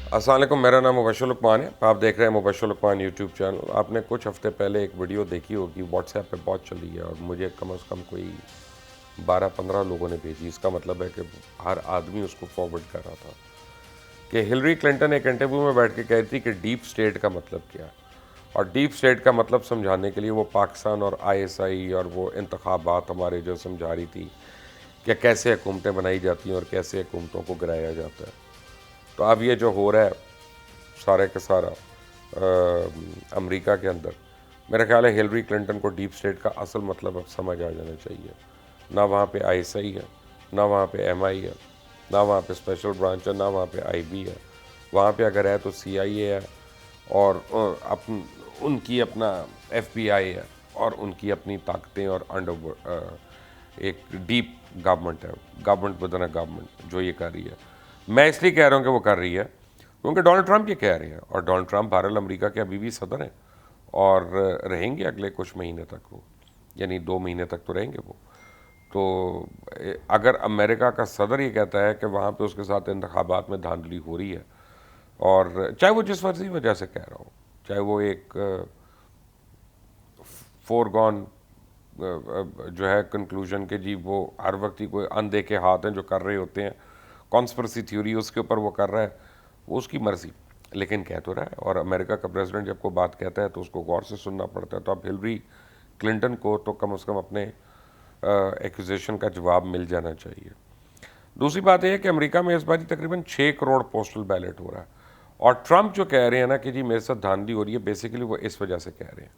अस्सलाम वालेकुम, मेरा नाम मुबश्शिर लुकमान है। आप देख रहे हैं मुबश्शिर लुकमान यूट्यूब चैनल। आपने कुछ हफ्ते पहले एक वीडियो देखी होगी, व्हाट्सएप पे बहुत चली है और मुझे कम से कम कोई 12-15 लोगों ने भेजी। इसका मतलब है कि हर आदमी उसको फॉरवर्ड कर रहा था कि हिलरी क्लिंटन एक इंटरव्यू में बैठ के कह रही थी कि डीप स्टेट का मतलब क्या है। और डीप स्टेट का मतलब समझाने के लिए वो पाकिस्तान और ISI और वो इंतखाबात हमारे जो समझा रही थी कि कैसे हुकूमतें बनाई जाती हैं और कैसे हुकूमतों को गिराया जाता है। तो अब ये जो हो रहा है सारे का सारा अमेरिका के अंदर, मेरा ख्याल है हिलरी क्लिंटन को डीप स्टेट का असल मतलब अब समझ आ जाना चाहिए। ना वहाँ पे ISI है, ना वहाँ पे MI है, ना वहाँ पे स्पेशल ब्रांच है, ना वहाँ पे IB है। वहाँ पे अगर है तो CIA है और उनकी अपना FBI है और उनकी अपनी ताकतें और एक डीप गवर्नमेंट है, government with in a government जो ये कर रही है। मैं इसलिए कह रहा हूँ कि वो कर रही है क्योंकि डोनाल्ड ट्रंप ये कह रहे हैं और डोनाल्ड ट्रंप भारत अमेरिका के अभी भी सदर हैं और रहेंगे अगले कुछ महीने तक वो, यानी 2 महीने तक तो रहेंगे वो। तो अगर अमेरिका का सदर ये कहता है कि वहाँ पे उसके साथ इंतखाबात में धांधली हो रही है, और चाहे वो जिस फर्जी वजह से कह रहा हो, चाहे वो एक फोरगॉन जो है कंक्लूजन के जी वो हर वक्त ही कोई अनदेखे हाथ हैं जो कर रहे होते हैं, कॉन्स्पिरेसी थ्योरी उसके ऊपर वो कर रहा है, वो उसकी मर्जी, लेकिन कह तो रहा है। और अमेरिका का प्रेसिडेंट जब कोई बात कहता है तो उसको गौर से सुनना पड़ता है। तो अब हिलरी क्लिंटन को तो कम से कम अपने एक्यूजेशन का जवाब मिल जाना चाहिए। दूसरी बात यह है कि अमेरिका में इस बार तकरीबन 6 करोड़ पोस्टल बैलेट हो रहा है, और ट्रंप जो कह रहे हैं ना कि जी मेरे साथ धांधली हो रही है, बेसिकली वो इस वजह से कह रहे हैं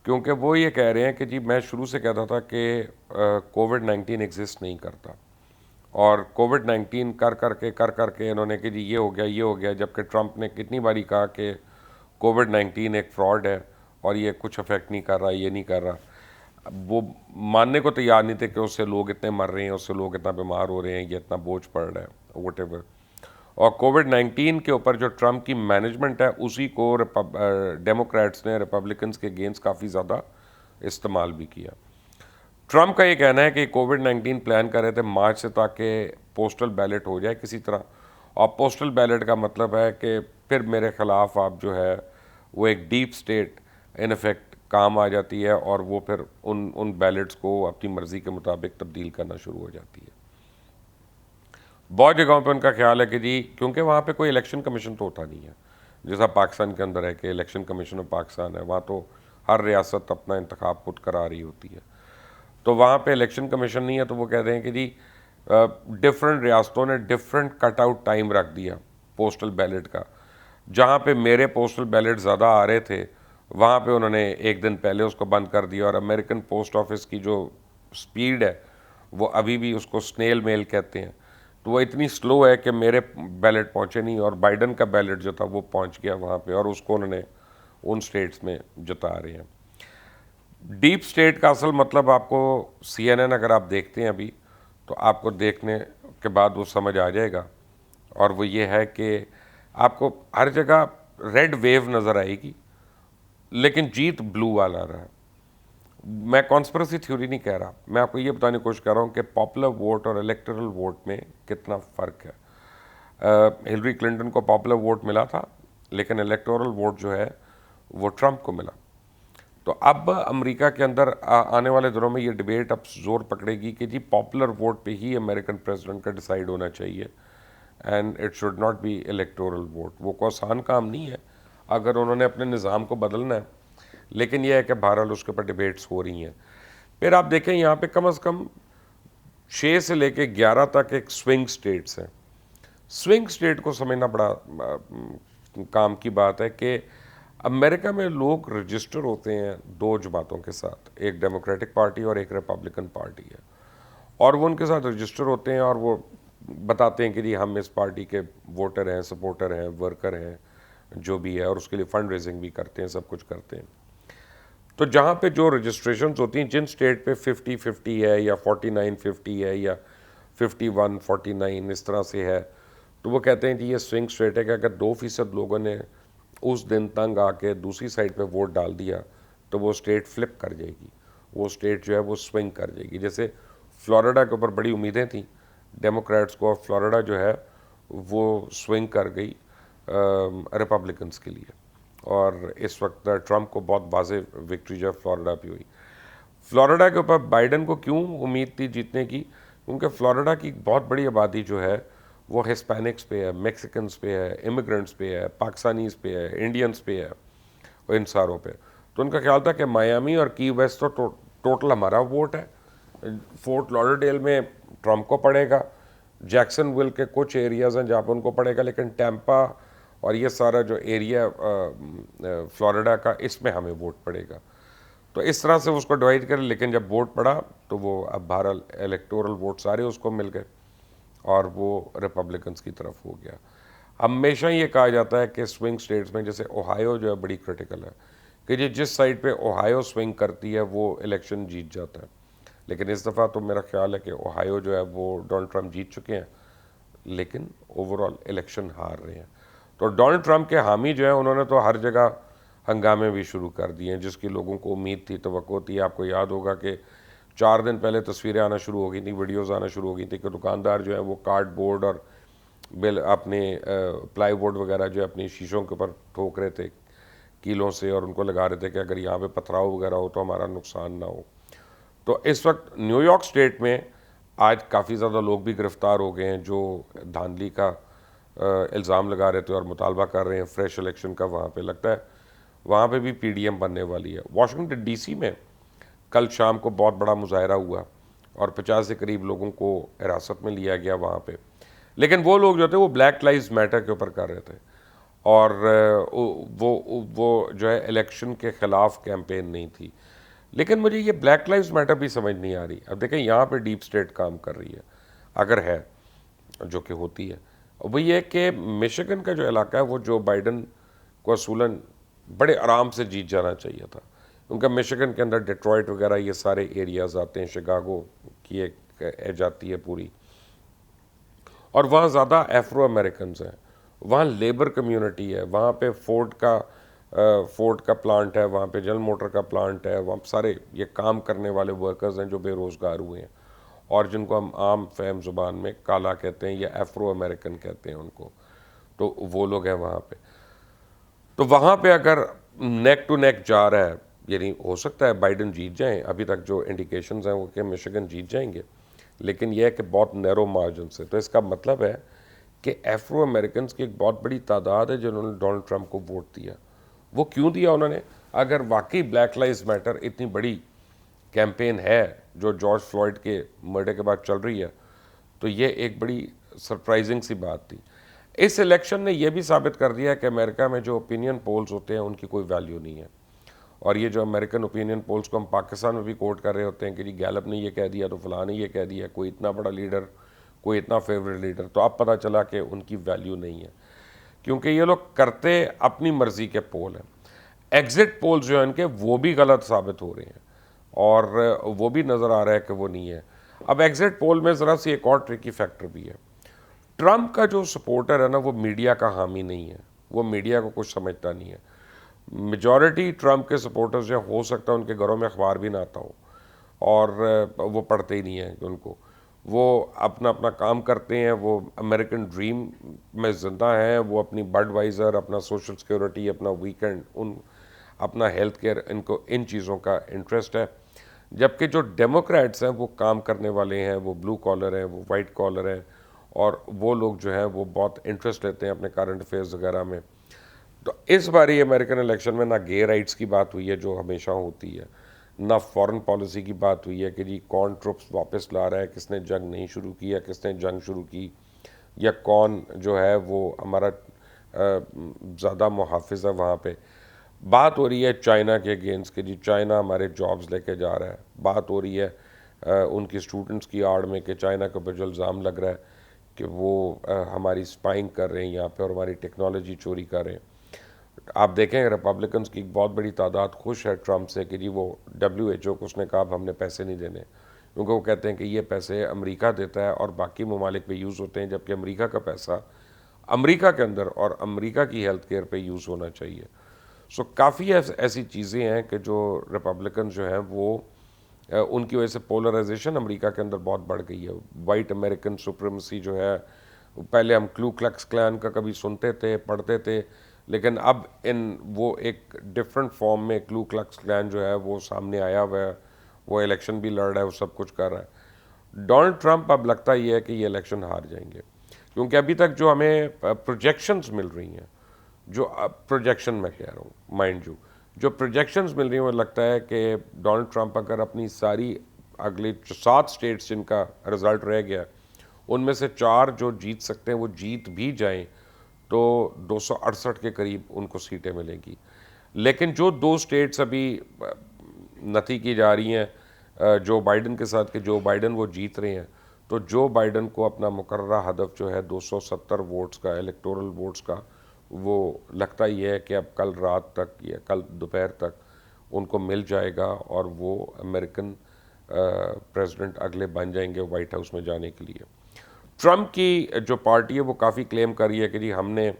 क्योंकि वो ये कह रहे हैं कि जी मैं शुरू से कहता था कि कोविड-19 एग्जिस्ट नहीं करता, और कोविड-19 कर करके इन्होंने कि जी ये हो गया, जबकि ट्रंप ने कितनी बारी कहा कि कोविड-19 एक फ्रॉड है और ये कुछ अफेक्ट नहीं कर रहा, ये नहीं कर रहा। वो मानने को तैयार नहीं थे कि उससे लोग इतने मर रहे हैं, उससे लोग इतना बीमार हो रहे हैं, ये इतना बोझ पड़ रहा है, वट। और कोविड-19 के ऊपर जो ट्रंप की मैनेजमेंट है उसी को डेमोक्रेट्स ने रिपब्लिकन्स के अगेंस्ट काफ़ी ज़्यादा इस्तेमाल भी किया। ट्रंप का ये कहना है कि कोविड-19 प्लान कर रहे थे मार्च से ताकि पोस्टल बैलेट हो जाए किसी तरह, और पोस्टल बैलेट का मतलब है कि फिर मेरे ख़िलाफ़ आप जो है वो एक डीप स्टेट इन इफेक्ट काम आ जाती है और वो फिर उन बैलेट्स को अपनी मर्ज़ी के मुताबिक तब्दील करना शुरू हो जाती है। बहुत जगहों पे उनका ख्याल है कि जी क्योंकि वहाँ पे कोई इलेक्शन कमीशन तो होता नहीं है, जैसा पाकिस्तान के अंदर है कि इलेक्शन कमीशन ऑफ पाकिस्तान है, वहाँ तो हर रियासत अपना इंतखाब खुद करा रही होती है। तो वहाँ पे इलेक्शन कमीशन नहीं है, तो वो कहते हैं कि जी डिफरेंट रियासतों ने डिफरेंट कट आउट टाइम रख दिया पोस्टल बैलेट का। जहाँ पे मेरे पोस्टल बैलेट ज़्यादा आ रहे थे वहाँ पे उन्होंने एक दिन पहले उसको बंद कर दिया, और अमेरिकन पोस्ट ऑफिस की जो स्पीड है वो अभी भी उसको स्नेल मेल कहते हैं, तो वो इतनी स्लो है कि मेरे बैलेट पहुँचे नहीं, और बाइडन का बैलेट जो था वो पहुँच गया वहाँ पे, और उसको उन्होंने उन स्टेट्स में जता रहे हैं। डीप स्टेट का असल मतलब आपको CNN अगर आप देखते हैं अभी, तो आपको देखने के बाद वो समझ आ जाएगा, और वो ये है कि आपको हर जगह रेड वेव नज़र आएगी लेकिन जीत ब्लू वाला रहा। मैं कॉन्स्पिरेसी थ्योरी नहीं कह रहा, मैं आपको ये बताने की कोशिश कर रहा हूँ कि पॉपुलर वोट और इलेक्टोरल वोट में कितना फ़र्क है। हिलरी क्लिंटन को पॉपुलर वोट मिला था, लेकिन इलेक्टोरल वोट जो है वो ट्रंप को मिला। तो अब अमेरिका के अंदर आने वाले दिनों में ये डिबेट अब जोर पकड़ेगी कि जी पॉपुलर वोट पे ही अमेरिकन प्रेसिडेंट का डिसाइड होना चाहिए, and it should not be electoral vote. वो कोई आसान काम नहीं है अगर उन्होंने अपने निज़ाम को बदलना है, लेकिन यह है कि बहरहाल उसके ऊपर डिबेट्स हो रही हैं। फिर आप देखें यहाँ पे कम से कम 6 से लेके 11 तक एक स्विंग स्टेट्स हैं। स्विंग स्टेट को समझना बड़ा काम की बात है कि अमेरिका में लोग रजिस्टर होते हैं 2 जमातों के साथ, एक डेमोक्रेटिक पार्टी और एक रिपब्लिकन पार्टी है, और वो उनके साथ रजिस्टर होते हैं और वो बताते हैं कि जी हम इस पार्टी के वोटर हैं, सपोर्टर हैं, वर्कर हैं, जो भी है, और उसके लिए फंड रेजिंग भी करते हैं, सब कुछ करते हैं। तो जहाँ पे जो रजिस्ट्रेशंस होती हैं, जिन स्टेट पे 50-50 है या 49-50 है या 51-49 इस तरह से है, तो वो कहते हैं कि ये स्विंग स्टेट है कि अगर 2% लोगों ने उस दिन तंग आके दूसरी साइड पे वोट डाल दिया तो वो स्टेट फ्लिप कर जाएगी, वो स्टेट जो है वो स्विंग कर जाएगी। जैसे फ्लोरिडा के ऊपर बड़ी उम्मीदें थी डेमोक्रेट्स को, और फ्लोरिडा जो है वो स्विंग कर गई रिपब्लिकन्स के लिए। और इस वक्त ट्रंप को बहुत वाज़ेह विक्ट्री जो है फ्लोरिडा पे हुई। फ्लोरिडा के ऊपर बाइडन को क्यों उम्मीद थी जीतने की? क्योंकि फ्लोरिडा की बहुत बड़ी आबादी जो है वो हिस्पैनिक्स पे है, मैक्सिकन्स पे है, इमिग्रेंट्स पे है, पाकिस्तानीज पे है, इंडियंस पे है, और इन सारों पे। तो उनका ख्याल था कि मायामी और की वेस्ट तो टोटल हमारा वोट है। फोर्ट लॉडरडेल में ट्रंप को पड़ेगा, जैक्सनविल के कुछ एरियाज़ हैं जहाँ पर उनको पड़ेगा, लेकिन टैंपा और ये सारा जो एरिया फ्लोरिडा का, इसमें हमें वोट पड़ेगा। तो इस तरह से उसको डिवाइड करें। लेकिन जब वोट पड़ा तो वो अब बहरहाल इलेक्टोरल वोट सारे उसको मिल गए और वो रिपब्लिकन्स की तरफ हो गया। हमेशा ये कहा जाता है कि स्विंग स्टेट्स में, जैसे ओहायो जो है बड़ी क्रिटिकल है, कि ये जिस साइड पे ओहायो स्विंग करती है वो इलेक्शन जीत जाता है। लेकिन इस दफ़ा तो मेरा ख्याल है कि ओहायो जो है वो डोनाल्ड ट्रंप जीत चुके हैं, लेकिन ओवरऑल इलेक्शन हार रहे हैं। तो डोनाल्ड ट्रंप के हामी जो है उन्होंने तो हर जगह हंगामे भी शुरू कर दिए हैं, जिसकी लोगों को उम्मीद थी, तवक्को थी। आपको याद होगा कि 4 दिन पहले तस्वीरें आना शुरू हो गई थी, वीडियोज़ आना शुरू हो गई थी कि दुकानदार जो है वो कार्डबोर्ड और बिल अपने प्लाईवुड वगैरह जो अपनी शीशों के ऊपर ठोक रहे थे कीलों से, और उनको लगा रहे थे कि अगर यहाँ पे पथराव वगैरह हो तो हमारा नुकसान ना हो। तो इस वक्त न्यूयॉर्क स्टेट में आज काफ़ी ज़्यादा लोग भी गिरफ्तार हो गए हैं जो धांधली का इल्ज़ाम लगा रहे थे और मुतालबा कर रहे हैं फ्रेश इलेक्शन का। वहाँ पे लगता है वहाँ पे भी पीडीएम बनने वाली है। वाशिंगटन डीसी में कल शाम को बहुत बड़ा मुजाहरा हुआ और 50 के करीब लोगों को हिरासत में लिया गया वहाँ पे। लेकिन वो लोग जो थे वो ब्लैक लाइव्स मैटर के ऊपर कर रहे थे, और वो जो है इलेक्शन के ख़िलाफ़ कैंपेन नहीं थी। लेकिन मुझे ये ब्लैक लाइव्स मैटर भी समझ नहीं आ रही। अब देखें, यहाँ पे डीप स्टेट काम कर रही है, अगर है, जो कि होती है। वो ये कि मिशिगन का जो इलाका है वो जो बाइडन को असूलन बड़े आराम से जीत जाना चाहिए था। उनका मिशिगन के अंदर डेट्रॉइट वगैरह ये सारे एरियाज़ आते हैं, शिकागो की एक एज जाती है पूरी, और वहाँ ज़्यादा एफ्रो अमेरिकन हैं, वहाँ लेबर कम्युनिटी है, वहाँ पे फोर्ड का प्लांट है, वहाँ पे जनरल मोटर का प्लांट है, वहाँ सारे ये काम करने वाले वर्कर्स हैं जो बेरोज़गार हुए हैं, और जिनको हम आम फहम ज़ुबान में काला कहते हैं या एफ्रो अमेरिकन कहते हैं उनको। तो वो लोग हैं वहाँ पे। तो वहाँ पे अगर नेक टू नेक जा रहा है, यानी हो सकता है बाइडन जीत जाएं, अभी तक जो इंडिकेशंस हैं वो कि मिशिगन जीत जाएंगे, लेकिन यह है कि बहुत नैरो मार्जिन से। तो इसका मतलब है कि एफ्रो अमेरिकन की एक बहुत बड़ी तादाद है जिन्होंने डोनाल्ड ट्रंप को वोट दिया। वो क्यों दिया उन्होंने? अगर वाकई ब्लैक लाइव्स मैटर इतनी बड़ी कैंपेन है जो जॉर्ज फ्लॉयड के मर्डर के बाद चल रही है, तो ये एक बड़ी सरप्राइजिंग सी बात थी। इस इलेक्शन ने यह भी साबित कर दिया कि अमेरिका में जो ओपिनियन पोल्स होते हैं उनकी कोई वैल्यू नहीं है। और ये जो अमेरिकन ओपिनियन पोल्स को हम पाकिस्तान में भी कोट कर रहे होते हैं कि जी गैलप ने ये कह दिया तो फलां ने ये कह दिया, कोई इतना बड़ा लीडर, कोई इतना फेवरेट लीडर, तो अब पता चला कि उनकी वैल्यू नहीं है, क्योंकि ये लोग करते अपनी मर्जी के पोल हैं। एग्जिट पोल्स जो हैं इनके वो भी गलत साबित हो रहे हैं, और वो भी नज़र आ रहा है कि वो नहीं है। अब एग्जिट पोल में ज़रा सी एक और ट्रिकी फैक्टर भी है। ट्रंप का जो सपोर्टर है ना, वो मीडिया का हामी नहीं है, वो मीडिया को कुछ समझता नहीं है। मेजॉरिटी ट्रंप के सपोर्टर्स जो हो सकता है उनके घरों में अखबार भी ना आता हो, और वो पढ़ते ही नहीं है उनको, वो अपना अपना काम करते हैं, वो अमेरिकन ड्रीम में ज़िंदा हैं, वो अपनी बडवाइज़र, अपना सोशल सिक्योरिटी, अपना वीकेंड, अपना हेल्थ केयर, इनको इन चीज़ों का इंटरेस्ट है। जबकि जो डेमोक्रेट्स हैं वो काम करने वाले हैं, वो ब्लू कॉलर हैं, वो वाइट कॉलर हैं, और वो लोग जो हैं वो बहुत इंटरेस्ट लेते हैं अपने करंट अफेयर्स वगैरह में। तो इस बारी अमेरिकन इलेक्शन में ना गे राइट्स की बात हुई है जो हमेशा होती है, ना फॉरेन पॉलिसी की बात हुई है कि जी कौन ट्रुप्स वापस ला रहा है, किसने जंग नहीं शुरू की, या किसने जंग शुरू की, या कौन जो है वो हमारा ज़्यादा मुहाफिज है वहाँ पे। बात हो रही है चाइना के अगेंस्ट कि जी चाइना हमारे जॉब्स लेके जा रहा है। बात हो रही है उनकी स्टूडेंट्स की आड़ में कि चाइना के ऊपर जो इल्ज़ाम लग रहा है कि वो हमारी स्पाइंग कर रहे हैं यहाँ पे और हमारी टेक्नोलॉजी चोरी कर रहे हैं। आप देखें रिपब्लिकन्स की एक बहुत बड़ी तादाद खुश है ट्रंप से कि जी वो WHO को उसने कहा हमने पैसे नहीं देने, क्योंकि वो कहते हैं कि ये पैसे अमेरिका देता है और बाकी ममालिक पे यूज़ होते हैं, जबकि अमेरिका का पैसा अमेरिका के अंदर और अमेरिका की हेल्थ केयर पे यूज़ होना चाहिए। सो काफ़ी ऐसी चीज़ें हैं कि जो रिपब्लिकन जो हैं वो उनकी वजह से पोलराइजेशन अमेरिका के अंदर बहुत बढ़ गई है। वाइट अमेरिकन सुप्रीमेसी जो है पहले हम क्लू क्लक्स क्लैन का कभी सुनते थे, पढ़ते थे, लेकिन अब वो एक डिफरेंट फॉर्म में क्लू क्लक्स क्लैन जो है वो सामने आया हुआ है, वो इलेक्शन भी लड़ रहा है, वो सब कुछ कर रहा है। डोनाल्ड ट्रंप अब लगता ही है कि ये इलेक्शन हार जाएंगे, क्योंकि अभी तक जो हमें प्रोजेक्शंस मिल रही हैं, जो प्रोजेक्शन मैं कह रहा हूँ, माइंड यू, जो प्रोजेक्शंस मिल रही हैं, वो लगता है कि डोनाल्ड ट्रंप अगर अपनी सारी अगले 7 स्टेट्स जिनका रिजल्ट रह गया उनमें से 4 जो जीत सकते हैं वो जीत भी जाएं तो 268 के करीब उनको सीटें मिलेंगी। लेकिन जो 2 स्टेट्स अभी नथी की जा रही हैं जो बाइडन के साथ, कि जो बाइडन वो जीत रहे हैं, तो जो बाइडन को अपना मुकर्ररा हदफ जो है 270 वोट्स का, इलेक्टोरल वोट्स का, वो लगता ही है कि अब कल रात तक या कल दोपहर तक उनको मिल जाएगा और वो अमेरिकन प्रेसिडेंट अगले बन जाएंगे वाइट हाउस में जाने के लिए। ट्रंप की जो पार्टी है वो काफ़ी क्लेम कर रही है कि जी हमने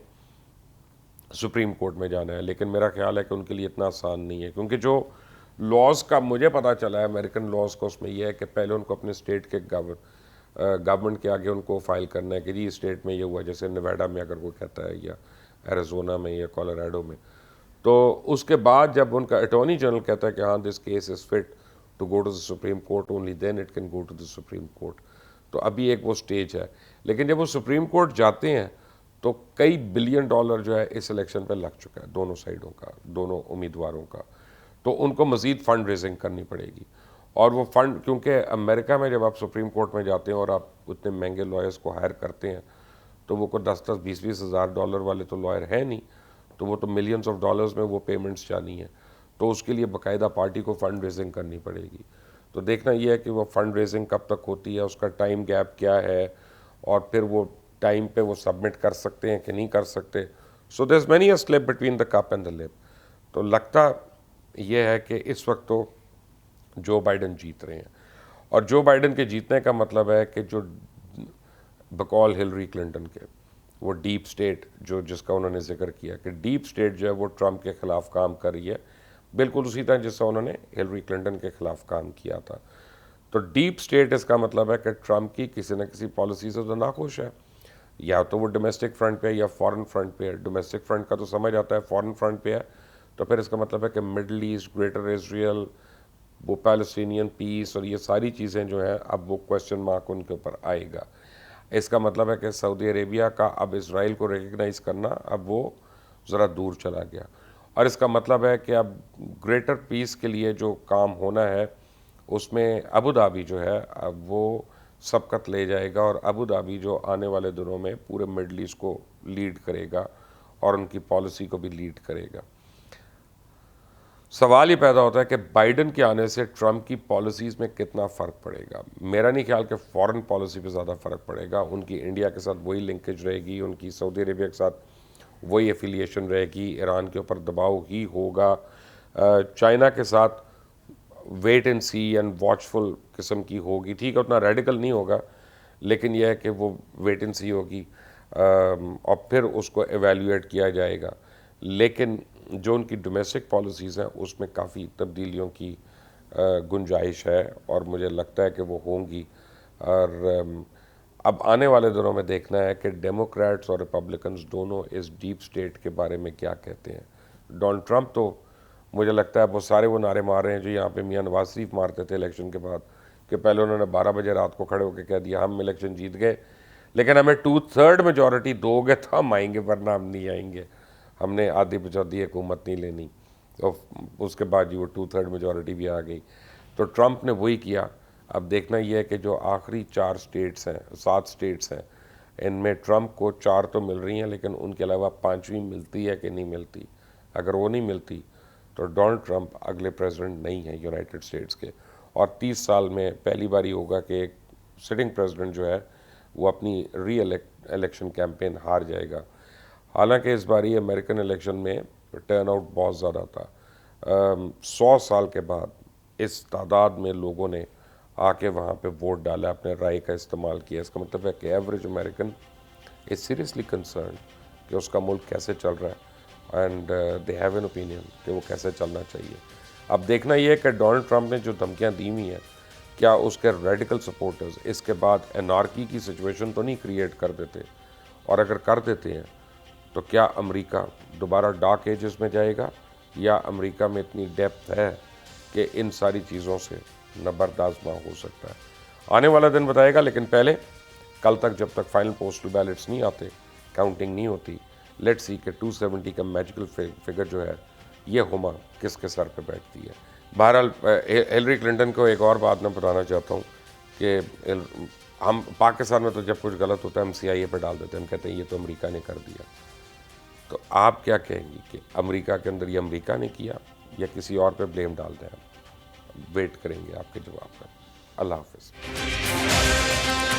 सुप्रीम कोर्ट में जाना है, लेकिन मेरा ख्याल है कि उनके लिए इतना आसान नहीं है, क्योंकि जो लॉज का मुझे पता चला है अमेरिकन लॉज का, उसमें यह है कि पहले उनको अपने स्टेट के गवर्नमेंट के आगे उनको फाइल करना है कि जी स्टेट में ये हुआ, जैसे नेवाडा में अगर कोई कहता है या एरिजोना में या कोलोराडो में, तो उसके बाद जब उनका अटॉर्नी जनरल कहता है कि हाँ this case is fit to go to the Supreme Court, only then it can go to the Supreme Court. तो अभी एक वो स्टेज है, लेकिन जब वो सुप्रीम कोर्ट जाते हैं तो कई बिलियन डॉलर जो है इस इलेक्शन पे लग चुका है, दोनों साइडों का, दोनों उम्मीदवारों का। तो उनको मज़ीद फंड रेजिंग करनी पड़ेगी, और वो फंड, क्योंकि अमेरिका में जब आप सुप्रीम कोर्ट में जाते हैं और आप उतने महंगे लॉयर्स को हायर करते हैं, तो वो कोई 10-10, 20-20 हज़ार डॉलर वाले तो लॉयर है नहीं, तो वो तो मिलियंस ऑफ डॉलर्स में वो पेमेंट्स जानी है, तो उसके लिए बाकायदा पार्टी को फंड रेजिंग करनी पड़ेगी। तो देखना ये है कि वो फंड रेजिंग कब तक होती है, उसका टाइम गैप क्या है, और फिर वो टाइम पे वो सबमिट कर सकते हैं कि नहीं कर सकते। So there is many a slip between the cup and the lip. तो लगता ये है कि इस वक्त तो जो बाइडन जीत रहे हैं, और जो बाइडन के जीतने का मतलब है कि जो बकौल हिलरी क्लिंटन के वो डीप स्टेट जो जिसका उन्होंने जिक्र किया कि डीप स्टेट जो है वो ट्रंप के ख़िलाफ़ काम कर रही है, बिल्कुल उसी तरह जिससे उन्होंने हिलरी क्लिंटन के ख़िलाफ़ काम किया था। तो डीप स्टेट इसका मतलब है कि ट्रंप की किसी न किसी पॉलिसी से तो नाखुश है, या तो वो डोमेस्टिक फ्रंट पे है या फॉरेन फ्रंट पे है। डोमेस्टिक फ्रंट का तो समझ आता है, फॉरेन फ्रंट पे है तो फिर इसका मतलब है कि मिडल ईस्ट, ग्रेटर इजराइल, वो पैलेस्टीनियन पीस और ये सारी चीज़ें जो हैं अब वो क्वेश्चन मार्क उनके ऊपर आएगा। इसका मतलब है कि सऊदी अरेबिया का अब इसराइल को रिकग्नाइज़ करना अब वो ज़रा दूर चला गया, और इसका मतलब है कि अब ग्रेटर पीस के लिए जो काम होना है उसमें अबू धाबी जो है अब वो सबकत ले जाएगा, और अबू धाबी जो आने वाले दिनों में पूरे मिडल ईस्ट को लीड करेगा और उनकी पॉलिसी को भी लीड करेगा। सवाल ये पैदा होता है कि बाइडन के आने से ट्रंप की पॉलिसीज़ में कितना फ़र्क पड़ेगा। मेरा नहीं ख्याल कि फॉरेन पॉलिसी पे ज़्यादा फ़र्क पड़ेगा, उनकी इंडिया के साथ वही लिंकेज रहेगी, उनकी सऊदी अरेबिया के साथ वही एफिलिएशन रहेगी, ईरान के ऊपर दबाव ही होगा, चाइना के साथ wait and see and watchful किस्म की होगी। ठीक है, उतना रेडिकल नहीं होगा, लेकिन यह है कि वो वेट एंड सी होगी और फिर उसको एवेल्यूएट किया जाएगा। लेकिन जो उनकी डोमेस्टिक पॉलिसीज़ हैं उसमें काफ़ी तब्दीलियों की गुंजाइश है, और मुझे लगता है कि वो होंगी। और अब आने वाले दिनों में देखना है कि डेमोक्रेट्स और रिपब्लिकन्स दोनों इस डीप स्टेट के बारे में क्या कहते हैं। डोनाल्ड ट्रंप तो मुझे लगता है वो सारे वो नारे मार रहे हैं जो यहाँ पे मियां नवाज शरीफ मारते थे इलेक्शन के बाद, कि पहले उन्होंने 12 बजे रात को खड़े होकर कह दिया हम इलेक्शन जीत गए, लेकिन हमें 2/3 मेजॉरिटी दोगे तो हम आएंगे, वरना हम नहीं आएंगे, हमने आधी बचौधी हुकूमत नहीं लेनी। तो उसके बाद जी वो 2/3 मेजॉरिटी भी आ गई। तो ट्रंप ने वही किया। अब देखना यह है कि जो आखिरी 4 स्टेट्स हैं, 7 स्टेट्स हैं, इनमें ट्रंप को 4 तो मिल रही हैं, लेकिन उनके अलावा 5वीं मिलती है कि नहीं मिलती। अगर वो नहीं मिलती तो डोनाल्ड ट्रंप अगले प्रेसिडेंट नहीं है यूनाइटेड स्टेट्स के, और 30 साल में पहली बार ही होगा कि एक सिटिंग प्रेसिडेंट जो है वो अपनी इलेक्शन कैंपेन हार जाएगा। हालांकि इस बार ही अमेरिकन इलेक्शन में टर्न आउट बहुत ज़्यादा था। 100 साल के बाद इस तादाद में लोगों ने आके वहाँ पे वोट डाला, अपने राय का इस्तेमाल किया। इसका मतलब है कि average American is seriously concern कि उसका मुल्क कैसे चल रहा है, and they have an opinion कि वो कैसे चलना चाहिए। अब देखना ये है कि डोनाल्ड ट्रंप ने जो धमकियाँ दी हुई हैं, क्या उसके रेडिकल सपोर्टर्स इसके बाद एनार्की की सिचुएशन तो नहीं क्रिएट कर देते और अगर कर देते हैं तो क्या अमेरिका दोबारा डार्क एजेस में जाएगा, या अमेरिका में इतनी डेप्थ है कि इन सारी चीज़ों से न बर्दाश्त हो सकता है। आने वाला दिन बताएगा, लेकिन पहले कल तक जब तक फाइनल पोस्टल बैलेट्स नहीं आते, काउंटिंग नहीं होती, लेट्स सी कि 270 का मैजिकल फिगर जो है ये हुमा किसके सर पे बैठती है। बहरहाल हिलरी क्लिंटन को एक और बात मैं बताना चाहता हूँ कि हम पाकिस्तान में तो जब कुछ गलत होता है हम CIA पर डाल देते हैं, हम कहते हैं ये तो अमेरिका ने कर दिया। तो आप क्या कहेंगी कि अमेरिका के अंदर ये अमेरिका ने किया या किसी और पे ब्लेम डाल दें? हम वेट करेंगे आपके जवाब का। अल्लाह हाफ़िज़।